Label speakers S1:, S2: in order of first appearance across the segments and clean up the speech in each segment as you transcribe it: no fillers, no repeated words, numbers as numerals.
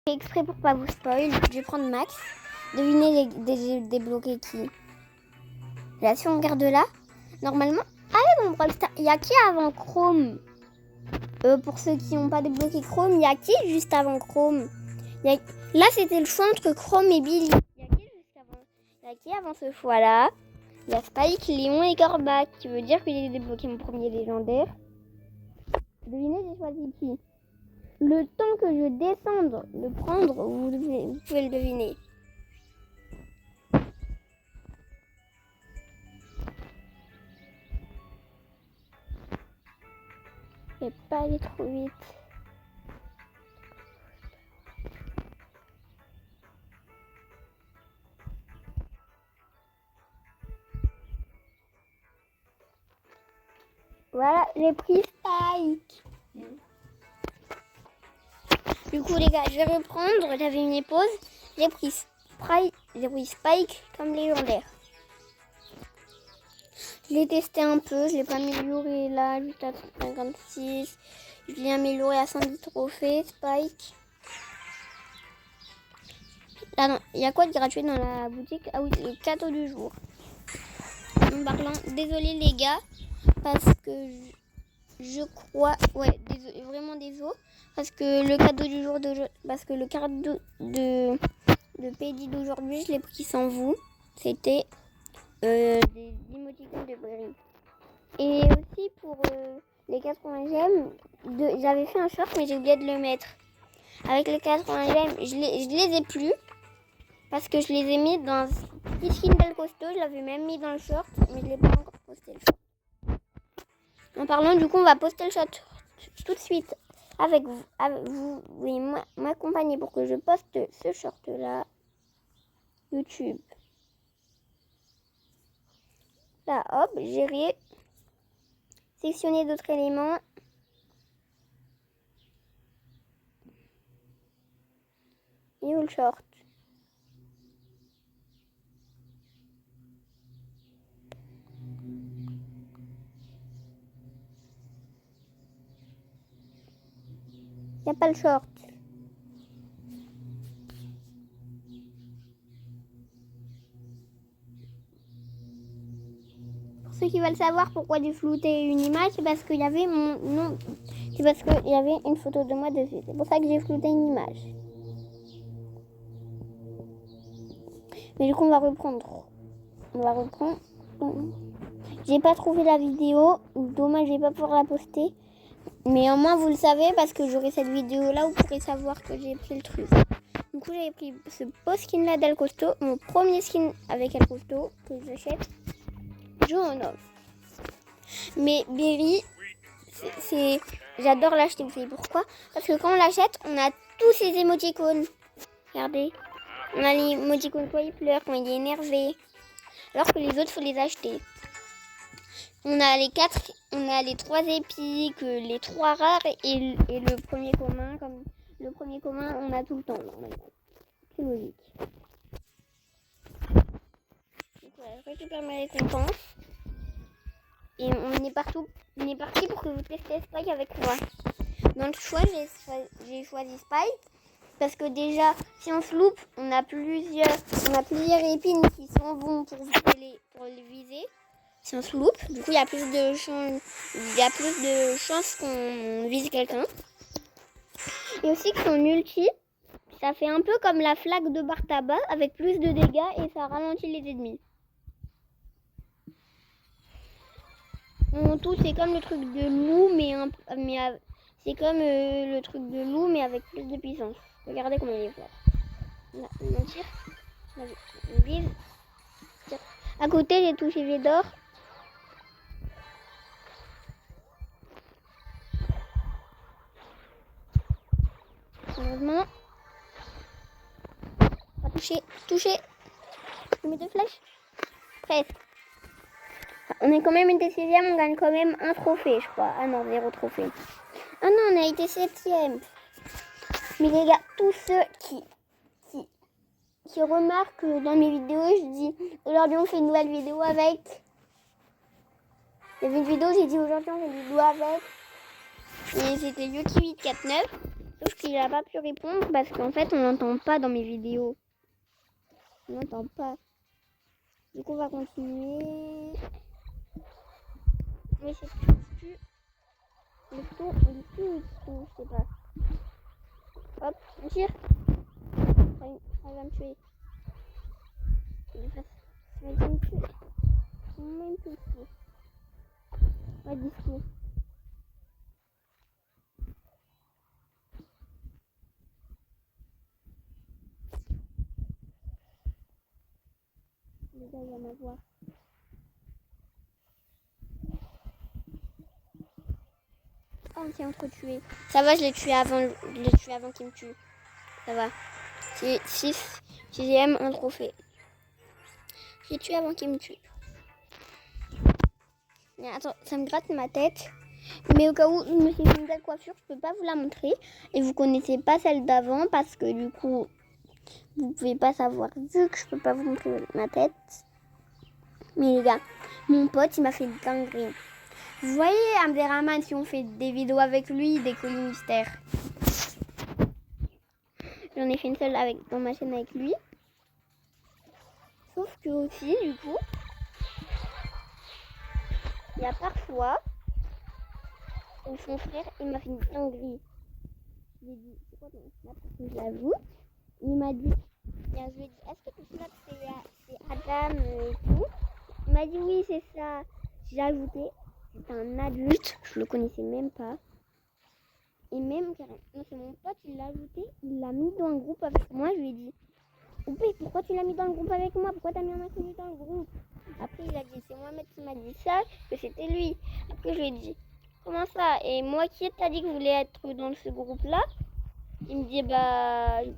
S1: Exprès pour pas vous spoil, je vais prendre Max. Devinez débloquer qui. Là, si on regarde là, normalement... Ah, dans Brawl Stars, il y a qui avant Chrome? Pour ceux qui n'ont pas débloqué Chrome, il y a qui juste avant Chrome? Là, c'était le choix entre Chrome et Billy. Il y a qui juste avant? Il y a qui avant ce choix-là? Il y a Spike, Léon et Corbac, qui veut dire que j'ai débloqué mon premier légendaire. Devinez, j'ai choisi qui? Le temps que je descende, le prendre, vous pouvez le deviner. Je vais pas aller trop vite. Voilà, j'ai pris Spike. Du coup, les gars, je vais reprendre. J'avais une pause. J'ai pris Spike comme légendaire. Je l'ai testé un peu. Je l'ai pas amélioré là, juste à 56. Je l'ai amélioré à 110 trophées, Spike. Là, non. Il y a quoi de gratuit dans la boutique? Ah oui, le cadeau du jour. En parlant, désolé les gars, parce que je crois, ouais, désolé, vraiment désolé, parce que le cadeau du jour parce que le cadeau de PD d'aujourd'hui, je l'ai pris sans vous. C'était des émoticônes de Berry. Et aussi pour les 80 gemmes, j'avais fait un short mais j'ai oublié de le mettre. Avec les 80 gemmes, je les ai plus parce que je les ai mis dans un petit skin Del Costo. Je l'avais même mis dans le short, mais je l'ai pas encore posté le short. En parlant, du coup, on va poster le short tout de suite avec vous oui, m'accompagner pour que je poste ce short-là. YouTube. Là, hop, gérer. Sectionner d'autres éléments. Et où le short? Il n'y a pas le short. Pour ceux qui veulent savoir pourquoi j'ai flouté une image, c'est parce qu'il y avait mon nom. C'est parce qu'il y avait une photo de moi dessus. C'est pour ça que j'ai flouté une image. Mais du coup, on va reprendre. J'ai pas trouvé la vidéo. Dommage, je vais pas pouvoir la poster. Mais au moins, vous le savez parce que j'aurai cette vidéo-là. Vous pourrez savoir que j'ai pris le truc. Du coup, j'avais pris ce beau skin-là d'El Costo. Mon premier skin avec El Costo que j'achète. Je en offre. Mais Berry, j'adore l'acheter. Vous savez pourquoi? Parce que quand on l'achète, on a tous ces émoticônes. Regardez. On a l'émoticône quand il pleure, quand il est énervé. Alors que les autres, il faut les acheter. On a les 3 épiques, les 3 rares et le premier commun. Comme le premier commun, on a tout le temps normalement. C'est logique. Donc voilà, je récupère mes récompenses. Et on est parti pour que vous testiez Spike avec moi. Dans le choix, j'ai choisi Spike. Parce que déjà, si on se loupe, on a plusieurs épines qui sont bons pour les viser. Si on se loupe, du coup, il y a plus de chances qu'on vise quelqu'un. Et aussi que son ulti, ça fait un peu comme la flaque de Bartaba avec plus de dégâts et ça ralentit les ennemis. En tout, c'est comme le truc de loup, c'est comme le truc de loup, mais avec plus de puissance. Regardez comment il est fort. Là, on tire. On vise. À côté, j'ai touché Védor. Heureusement. Pas touché. Je mets 2 flèches. Presque. On est quand même été 6ème, on gagne quand même un trophée, je crois. Ah non, 0 trophée. Ah non, on a été 7ème. Mais les gars, tous ceux qui remarquent que dans mes vidéos, je dis aujourd'hui on fait une nouvelle vidéo avec. Il y avait une vidéo, j'ai dit aujourd'hui on fait une vidéo avec. Et c'était Yuki849. Sauf qu'il n'a pas pu répondre parce qu'en fait, on l'entend pas dans mes vidéos. On l'entend pas. Du coup, on va continuer. Mais c'est plus. Le tout, je sais pas. Hop, on tire. Ça va me tuer. Ça va me tuer. Même tout ici. Pas d'ici. Les gars, il va m'avoir. Oh, on s'est entretué. Ça va, je l'ai tué avant qu'il me tue. Ça va. C'est 6ème, un trophée. Je l'ai tué avant qu'il me tue. Mais attends, ça me gratte ma tête. Mais au cas où je me suis fait une belle coiffure, je peux pas vous la montrer. Et vous connaissez pas celle d'avant parce que du coup, vous pouvez pas savoir vu que je peux pas vous montrer ma tête. Mais les gars, mon pote, il m'a fait une dinguerie. Vous voyez Abderrahman, si on fait des vidéos avec lui, des colis mystères. J'en ai fait une seule dans ma chaîne avec lui. Sauf que aussi, du coup, il y a parfois où son frère, il m'a fait une dinguerie. Je lui ai dit, c'est quoi ton snap? Je l'avoue. Il m'a dit, je lui ai dit, est-ce que ton snap c'est Adam et tout? Il m'a dit oui, c'est ça. J'ai ajouté, c'est un adulte, je le connaissais même pas. Et même carrément, c'est mon pote, il l'a ajouté, il l'a mis dans le groupe avec moi. Je lui ai dit, Oupé, pourquoi tu l'as mis dans le groupe avec moi? Pourquoi t'as mis un inconnu dans le groupe? Après, il a dit, c'est Mohamed qui m'a dit ça, que c'était lui. Après, je lui ai dit, comment ça? Et moi, qui t'a dit que vous voulez être dans ce groupe-là? Il me dit, bah, je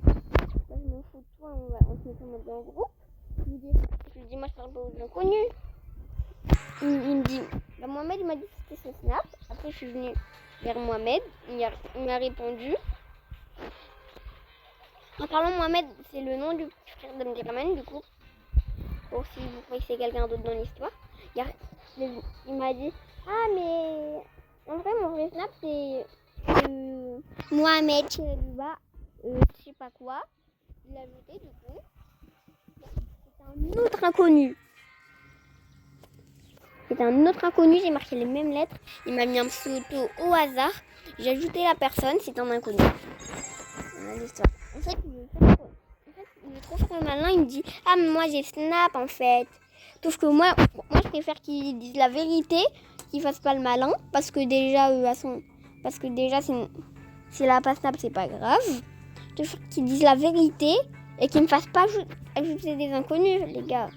S1: m'en fous de toi, on se met dans le groupe. Je lui dis, moi, je parle pas aux inconnus. Il me dit, bah, Mohamed, il m'a dit que c'était ce snap. Après, je suis venue vers Mohamed, il m'a répondu. En parlant, Mohamed, c'est le nom du petit frère d'Abderrahman, du coup. Pour si vous croyez que c'est quelqu'un d'autre dans l'histoire. Il m'a dit, ah, mais en vrai, mon vrai snap, c'est Mohamed Cheruba, je sais pas quoi. Il l'a ajouté, du coup. C'est un autre inconnu. C'est un autre inconnu, j'ai marqué les mêmes lettres. Il m'a mis un pseudo au hasard. J'ai ajouté la personne, c'est un inconnu. Voilà l'histoire. En fait, il est trop fort malin, il me dit, ah, mais moi j'ai Snap en fait. Sauf que moi je préfère qu'il dise la vérité, qu'il fasse pas le malin. Parce que déjà, s'il a pas Snap, c'est pas grave. Je préfère qu'il dise la vérité et qu'il me fasse pas ajouter des inconnus, les gars.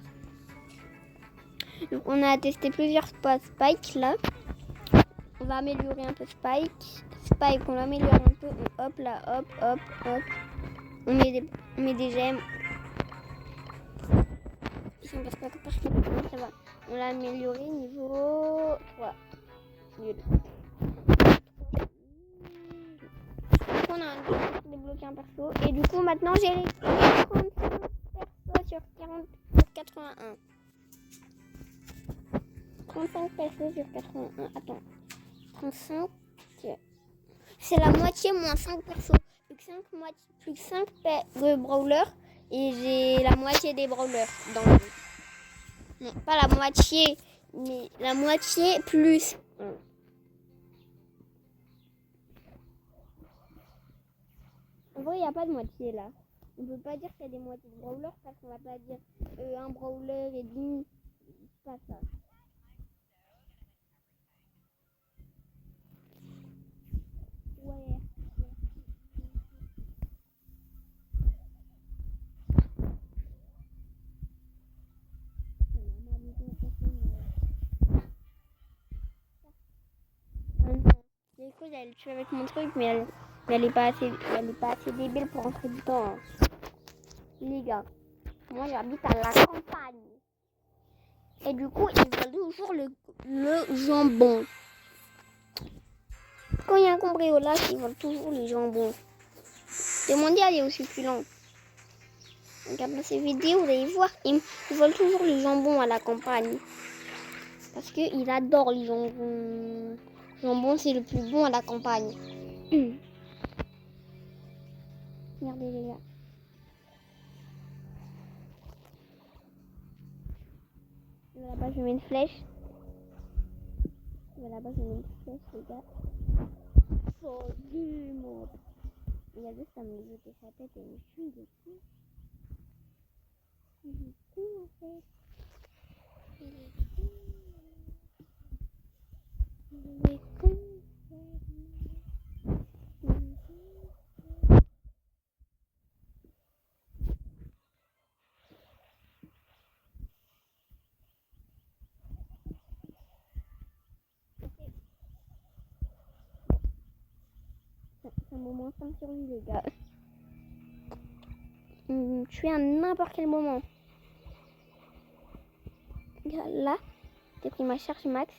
S1: Donc on a testé plusieurs spots Spike là. On va améliorer un peu Spike. Spike, on l'améliore un peu. Hop là, hop, hop, hop. On met des gemmes. Si on passe pas par ça va. On l'a amélioré niveau 3. Nul. On a débloqué un perso. Et du coup maintenant j'ai les 35 persos sur 81. 35 persos sur 81. Attends. 35. C'est la moitié moins 5 persos. Plus que 5 brawlers. Et j'ai la moitié des brawlers dans le jeu. Non, pas la moitié, mais la moitié plus 1. En vrai, il n'y a pas de moitié là. On peut pas dire qu'il y a des moitiés de brawlers parce qu'on va pas dire un brawler et demi. C'est pas ça. Ouais. Du coup, j'allais le tuer avec mon truc, mais elle est pas assez débile pour entrer dedans. Hein. Les gars, moi j'habite à la campagne. Et du coup, ils veulent toujours le jambon. Quand il y a un cambriolage, ils veulent toujours le jambon. Demandez à des succulents. Regardez ces vidéos, vous allez voir, ils veulent toujours le jambon à la campagne. Parce qu'ils adorent les jambons. Le jambon, c'est le plus bon à la campagne. Regardez les gars. Là-bas, je mets une flèche. Là-bas, je mets une flèche, les gars. Oh, du monde. Il y a juste à me jeter sa tête et je suis dessus. Il est fou, en fait. Il est fou. Il est con. C'est un moment sans survie, les gars. Tuer à n'importe quel moment. Là, j'ai pris ma charge max.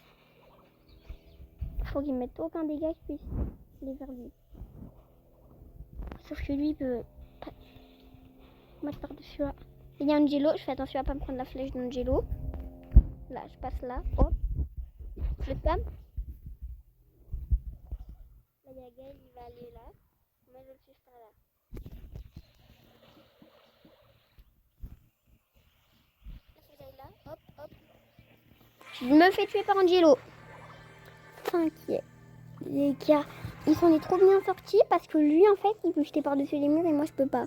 S1: Il faut qu'il mette aucun dégât qui puisse les faire lui. Sauf que lui, il peut mettre par-dessus là. Il y a Angelo, je fais attention à pas me prendre la flèche d'Angelo. Là, je passe là, hop. Je spam. Là, il y a Gaël, il va aller là. Moi, je le suis par là. Là, faut que j'aille là, hop, hop. Je me fais tuer par Angelo. T'inquiète. Les gars, ils sont trop bien sortis parce que lui, en fait, il peut jeter par-dessus les murs et moi, je peux pas.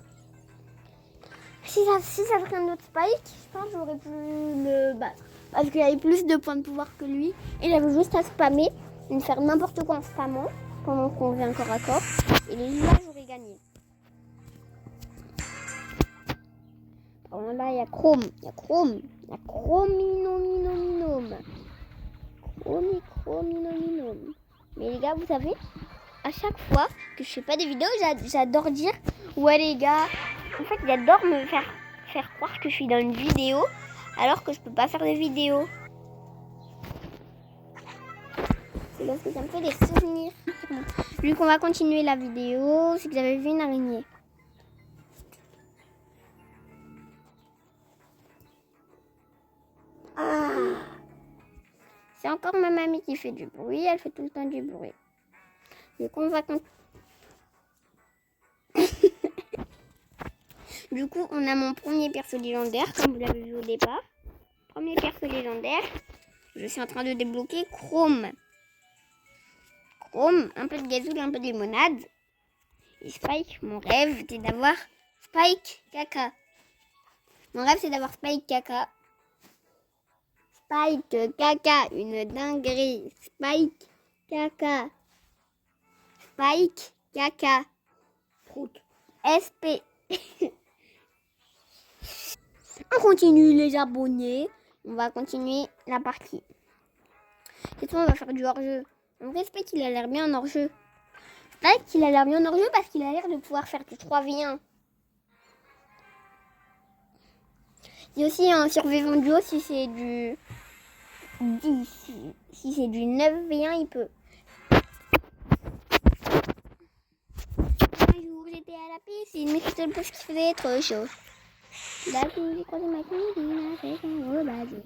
S1: Si ça serait un autre Spike, je pense que j'aurais pu le battre. Parce qu'il avait plus de points de pouvoir que lui. Et j'avais juste à spammer, et faire n'importe quoi en spammant, pendant qu'on fait un corps à corps. Et là, j'aurais gagné. Alors là, il y a Chrome. Il y a Chrominominom. Chrominominom. Mais les gars, vous savez, à chaque fois que je fais pas des vidéos, j'adore dire ouais les gars. En fait, j'adore me faire croire que je suis dans une vidéo alors que je peux pas faire de vidéo. C'est parce que ça me fait des souvenirs. Vu qu'on va continuer la vidéo, c'est que j'avais vu une araignée. Ah. C'est encore ma mamie qui fait du bruit, elle fait tout le temps du bruit. Du coup, on va continuer. Du coup, on a mon premier perso légendaire, comme vous l'avez vu au départ. Premier perso légendaire. Je suis en train de débloquer Chrome. Chrome, un peu de gazouille, un peu de limonade. Et Spike, mon rêve, c'est d'avoir Spike Caca. Mon rêve, c'est d'avoir Spike Caca. Spike Caca, une dinguerie. Spike Caca. Spike Caca. SP. On continue les abonnés. On va continuer la partie. Cette fois, on va faire du hors-jeu. On respecte qu'il a l'air bien en hors-jeu. Spike, il a l'air bien en hors-jeu parce qu'il a l'air de pouvoir faire du 3v1. Il y a aussi un survivant duo si c'est du 10. Si c'est du 9v1, il peut. Un jour, j'étais à la piscine, mais c'était le poche qui faisait trop chaud. D'un coup, j'ai croisé ma cousine avec un rebasé.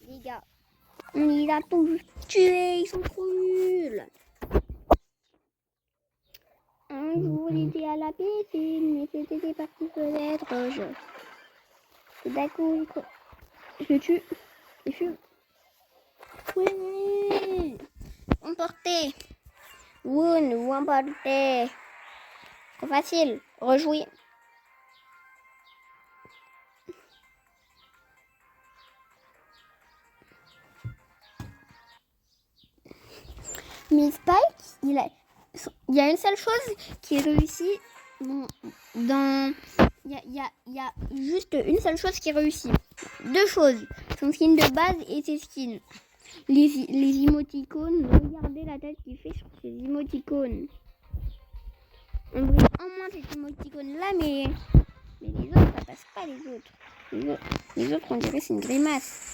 S1: Les gars, on les a tous tués, ils sont trop nuls. Un jour, j'étais à la piscine, mais c'était des parties qui faisaient trop chaud. D'un coup, je tue. Je fume. Oui. Emporté. Wound ou emporté. Trop facile. Rejouer. Mais Spike, il y a une seule chose qui est réussie dans... Il y a juste une seule chose qui est réussie. Deux choses. Son skin de base et ses skins. Les émoticônes. Regardez la tête qu'il fait sur ces émoticônes. On brille en moins ces émoticônes-là, mais les autres, ça passe pas les autres. Les autres, on dirait c'est une grimace.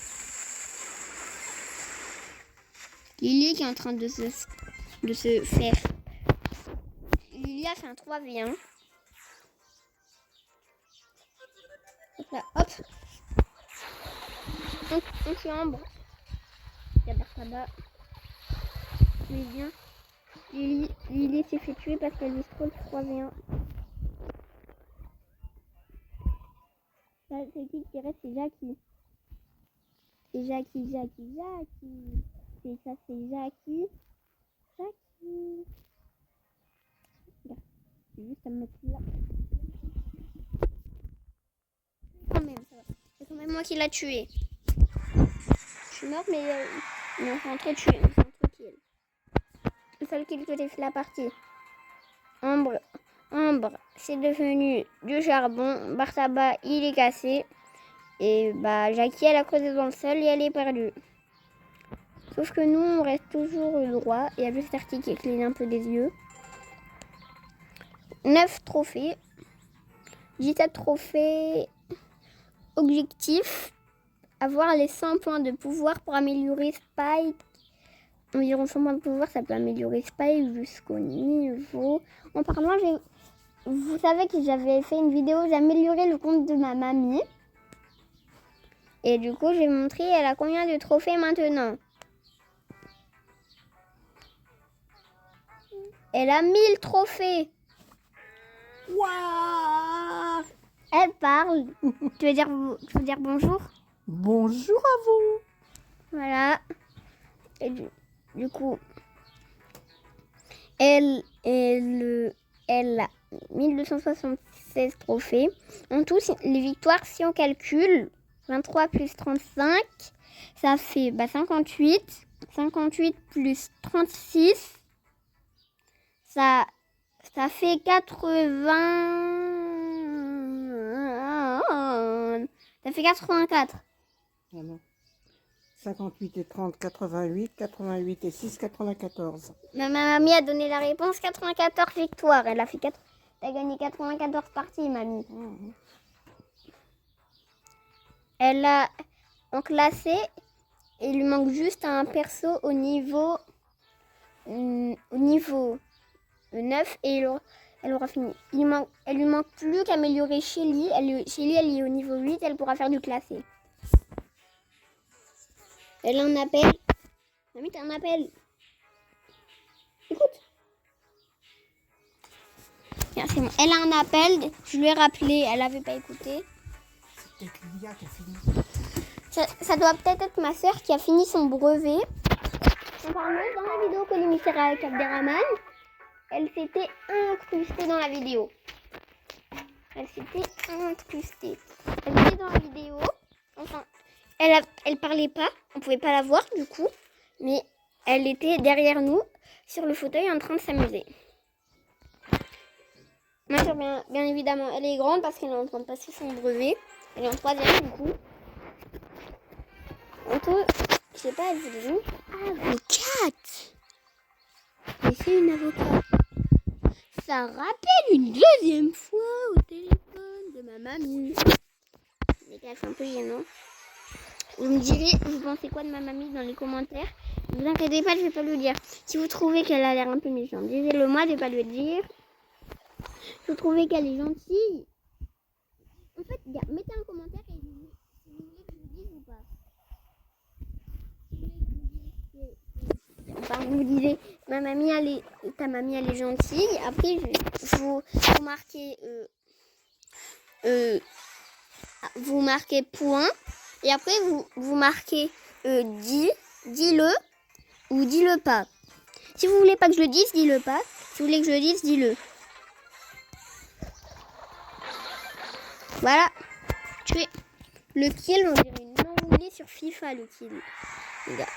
S1: Lily qui est en train de se faire. Lily a fait un 3v1. Hop là, hop. On fait ambre. Il y a Barkada. Mais bien. Lily s'est fait tuer parce qu'elle lui scroll 3v1. c'est qui reste? C'est Jackie. C'est Jackie. C'est ça, c'est Jackie. Regarde, j'ai juste à me mettre là. Quand même, ça va. C'est quand même moi qui l'a tué. Je suis morte, mais on s'est entretués. On s'est entretués. Le seul kill que j'ai fait la partie. Ambre, c'est devenu du charbon. Bartaba, il est cassé. Et bah, Jackie, elle a creusé dans le sol et elle est perdue. Sauf que nous, on reste toujours droit. Il y a juste Artie qui cligne un peu des yeux. 9 trophées. 17 trophées. Objectif. Avoir les 100 points de pouvoir pour améliorer Spike. Environ 100 points de pouvoir, ça peut améliorer Spike jusqu'au niveau... En parlant, vous savez que j'avais fait une vidéo, j'ai amélioré le compte de ma mamie. Et du coup, j'ai montré, elle a combien de trophées maintenant. Elle a 1000 trophées.
S2: Waouh!
S1: Elle parle. Tu veux dire bonjour?
S2: Bonjour à vous.
S1: Voilà. Et du coup, elle a 1276 trophées. En tout, les victoires, si on calcule, 23 plus 35, ça fait 58. 58 plus 36, ça fait 80... Ça fait 84.
S2: Ah non. 58 et 30, 88. 88 et 6, 94.
S1: Ma mamie a donné la réponse, 94 victoires. Elle a gagné 94 parties, mamie. Elle a en classé, il lui manque juste un perso au niveau 9 et elle aura fini. Elle lui manque plus qu'améliorer Shelly. Shelly, elle est au niveau 8, elle pourra faire du classé. Elle a un appel. Mamie, t'as un appel. Écoute. Bien, c'est bon. Elle a un appel. Je lui ai rappelé. Elle n'avait pas écouté.
S2: C'est peut-être Lydia qui a fini.
S1: Ça doit peut-être être ma soeur qui a fini son brevet. En parlant dans la vidéo Colimitière avec Abderrahman, elle s'était incrustée dans la vidéo. Elle était dans la vidéo. Enfin, elle parlait pas. On pouvait pas la voir du coup. Mais elle était derrière nous, sur le fauteuil, en train de s'amuser. Ma soeur, bien évidemment, elle est grande parce qu'elle est en train de passer son brevet. Elle est en 3e du coup. En tout, je sais pas, elle est où? Avocate! Mais c'est une avocate. Ça rappelle une deuxième fois au téléphone de ma mamie. Mais c'est un peu gênant. Vous me direz, vous pensez quoi de ma mamie dans les commentaires? Ne vous inquiétez pas, je vais pas le dire. Si vous trouvez qu'elle a l'air un peu méchante, disez-le moi, je vais pas le dire. Si vous trouvez qu'elle est gentille, en fait, mettez un commentaire et si vous voulez que je vous dise ou pas. Enfin, vous disiez, ta mamie elle est gentille. Après, vous marquez point. Et après, vous marquez dis-le ou dis-le pas. Si vous voulez pas que je le dise, dis-le pas. Si vous voulez que je le dise, dis-le. Voilà. Le kill, on dirait une enroulée sur FIFA, le kill.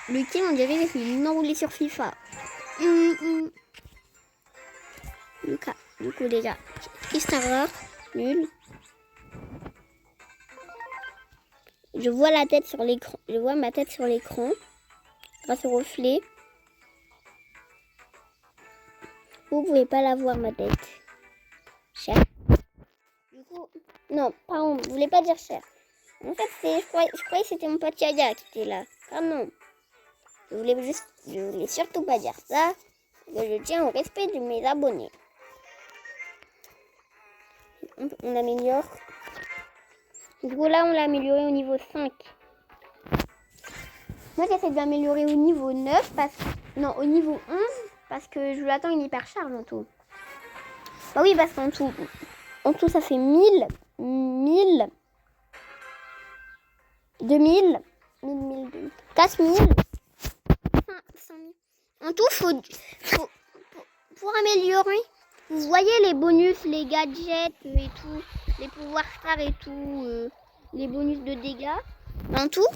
S1: Le kill, on dirait une enroulée sur FIFA. Lucas, du coup, déjà, triste erreur, nul. Je vois la tête sur l'écran. Je vois ma tête sur l'écran grâce au reflet. Vous pouvez pas la voir, ma tête. Cher. Du coup, non, pardon, vous voulez pas dire cher. En fait, je croyais que c'était mon pote Yaya qui était là. Ah non. Je voulais surtout pas dire ça. Je tiens au respect de mes abonnés. On améliore. Du coup, là, on l'a amélioré au niveau 5. Moi, j'essaie de l'améliorer au niveau 9 au niveau 11 parce que je l'attends une hypercharge en tout. Bah oui, parce qu'en tout, ça fait 1000. 2000, 4000, 500 000. En tout, pour améliorer, vous voyez les bonus, les gadgets et tout, les pouvoirs stars et tout, les bonus de dégâts. En tout,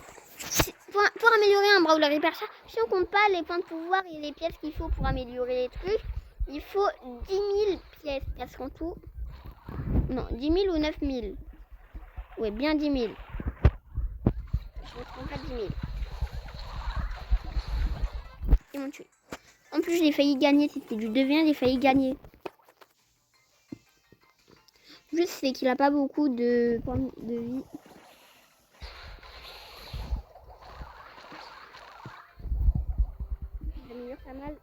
S1: pour améliorer un Brawler hyper cher, si on compte pas les points de pouvoir et les pièces qu'il faut pour améliorer les trucs, il faut 10 000 pièces. Parce qu'en tout, non, 10 000 ou 9 000. Ouais, bien 10 000. Je ne trompe pas, 10 000. Ils m'ont tué. En plus, j'ai failli gagner. C'était du 2v1, j'ai failli gagner. Juste, c'est qu'il a pas beaucoup de points de vie. J'améliore pas mal.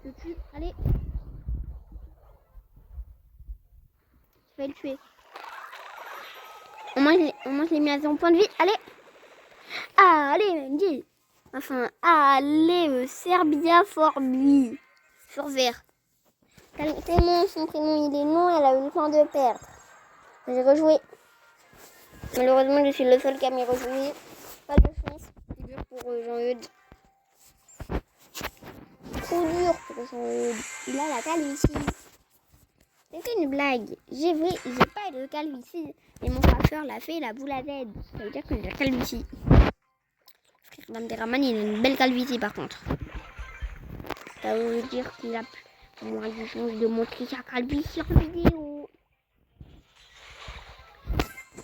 S1: Je le tue. Allez. Je vais le tuer. Au moins, je l'ai mis à 0 point de vie. Allez. Allez, Mendy. Enfin, allez, Serbia Forbi. Sur vert. Tellement son prénom il est long, elle a eu le temps de perdre. J'ai rejoué. Malheureusement, je suis le seul qui a mis rejoué. Pas de chance. C'est dur pour Jean-Eudes. Trop dur pour Jean-Eudes. Il a la calvitie. C'était une blague. J'ai pas de calvitie. Et mon coiffeur l'a fait, la boule à Z. Ça veut dire que j'ai la calvitie. Banderaman, il a une belle calvitie par contre. Ça veut dire qu'il a moins de chance de montrer sa calvitie en vidéo.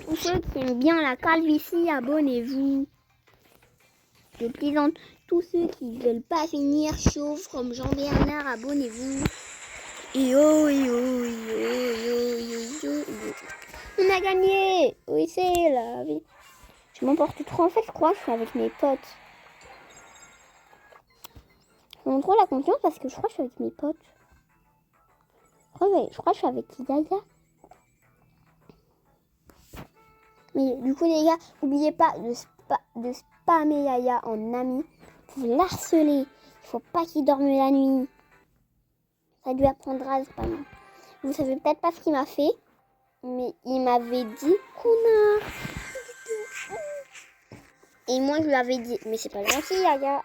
S1: Tous ceux qui aiment bien la calvitie, abonnez-vous. Je plaisante. Tous ceux qui ne veulent pas finir chauve comme Jean-Bernard, abonnez-vous. Et oh, et oh, et oh, et oh, et oh. On a gagné. Oui, c'est la vie. Je m'emporte trop. En fait, je crois que je suis avec mes potes. Je montre trop la confiance parce que je crois que je suis avec mes potes. Je crois que je suis avec Yaya. Mais du coup, les gars, n'oubliez pas de spammer Yaya en ami. Pour l'harceler. Il ne faut pas qu'il dorme la nuit. Ça lui apprendra à spammer. Vous savez peut-être pas ce qu'il m'a fait. Mais il m'avait dit connard. Et moi, je lui avais dit, mais c'est pas gentil, Yaya.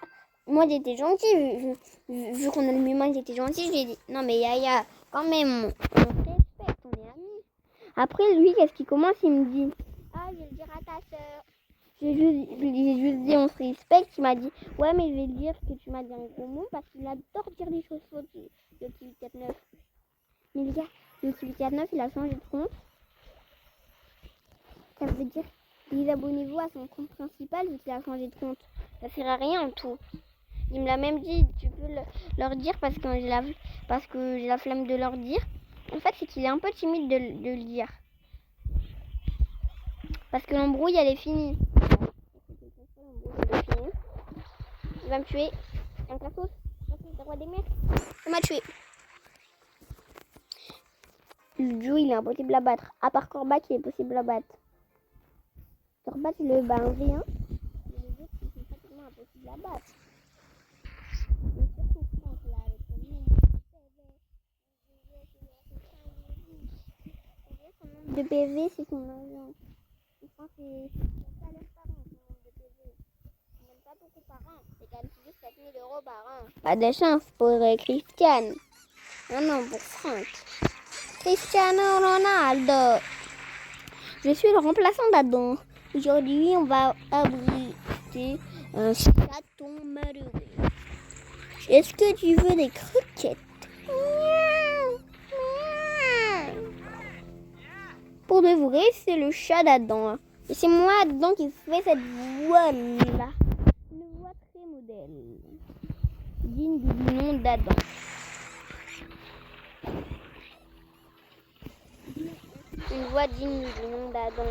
S1: Moi, j'étais gentille. Vu qu'on a le même âge, j'étais gentille. J'ai dit, non, mais Yaya, quand même, on respecte, on est amis. Après, lui, qu'est-ce qu'il commence? Il me dit, ah, je vais le dire à ta soeur. J'ai juste dit, on se respecte. Il m'a dit, ouais, mais je vais le dire que tu m'as dit un gros mot parce qu'il adore dire des choses fausses, le Kiwi 49. Mais les gars, le Kiwi 49, il a changé de compte. Ça veut dire, désabonnez-vous à son compte principal vu qu'il a changé de compte. Ça ne sert à rien en tout. Il me l'a même dit, tu peux leur dire parce que j'ai la flemme de leur dire. En fait, c'est qu'il est un peu timide de le dire. Parce que l'embrouille, elle est finie. Il va me tuer. Un cartouche. Le roi des mers. Il m'a tué. Le duo, il est impossible à battre. À part Corbac, il est possible à battre. Corbac, il est un V1. Mais les autres, ils sont pratiquement impossibles à battre. Et surtout France, là, avec son nombre de PV, c'est son argent. Je pense que c'est pas leur parent, son nombre de PV. Même pas beaucoup par an. C'est quand même juste 7 000 € par an. Pas de chance pour Christiane. Non, pour Franck. Cristiano Ronaldo. Je suis le remplaçant d'Adam. Aujourd'hui, on va abriter un chaton malheureux. Est-ce que tu veux des croquettes? Pour de vrai, c'est le chat d'Adam. Et c'est moi, Adam, qui fait cette voix-là. Une voix très modèle. Digne du nom d'Adam. Une voix digne du nom d'Adam.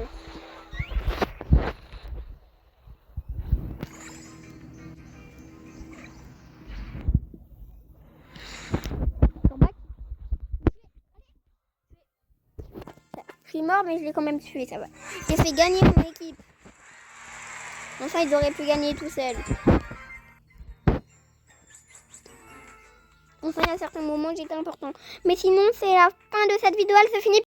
S1: Je suis mort, mais je l'ai quand même tué, ça va. J'ai fait gagner mon équipe. Enfin, ils auraient pu gagner tout seuls. Enfin, à certains moments, j'étais important. Mais sinon, c'est la fin de cette vidéo. Elle se finit.